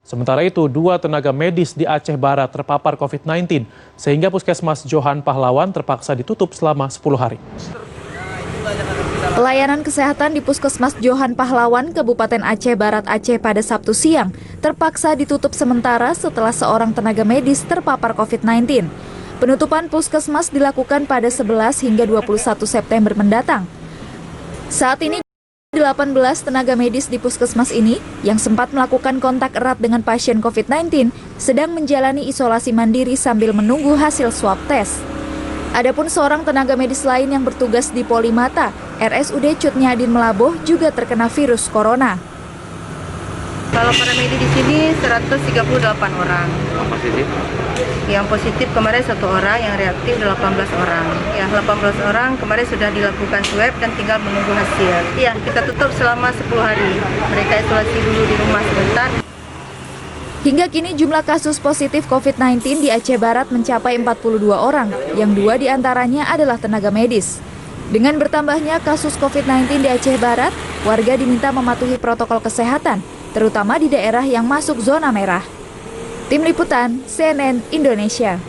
Sementara itu, 2 tenaga medis di Aceh Barat terpapar COVID-19, sehingga Puskesmas Johan Pahlawan terpaksa ditutup selama 10 hari. Pelayanan kesehatan di Puskesmas Johan Pahlawan, Kabupaten Aceh Barat Aceh pada Sabtu siang terpaksa ditutup sementara setelah seorang tenaga medis terpapar COVID-19. Penutupan puskesmas dilakukan pada 11 hingga 21 September mendatang. Saat ini 18 tenaga medis di puskesmas ini yang sempat melakukan kontak erat dengan pasien COVID-19 sedang menjalani isolasi mandiri sambil menunggu hasil swab tes. Adapun seorang tenaga medis lain yang bertugas di Polimata, RSUD Cut Nyadin Melaboh juga terkena virus corona. Kalau para medis di sini 138 orang. Yang positif? Yang positif kemarin 1 orang, yang reaktif 18 orang. Ya, 18 orang kemarin sudah dilakukan swab dan tinggal menunggu hasil. Iya, kita tutup selama 10 hari. Mereka isolasi dulu di rumah sebentar. Hingga kini jumlah kasus positif COVID-19 di Aceh Barat mencapai 42 orang, yang 2 diantaranya adalah tenaga medis. Dengan bertambahnya kasus COVID-19 di Aceh Barat, warga diminta mematuhi protokol kesehatan, terutama di daerah yang masuk zona merah. Tim Liputan CNN Indonesia.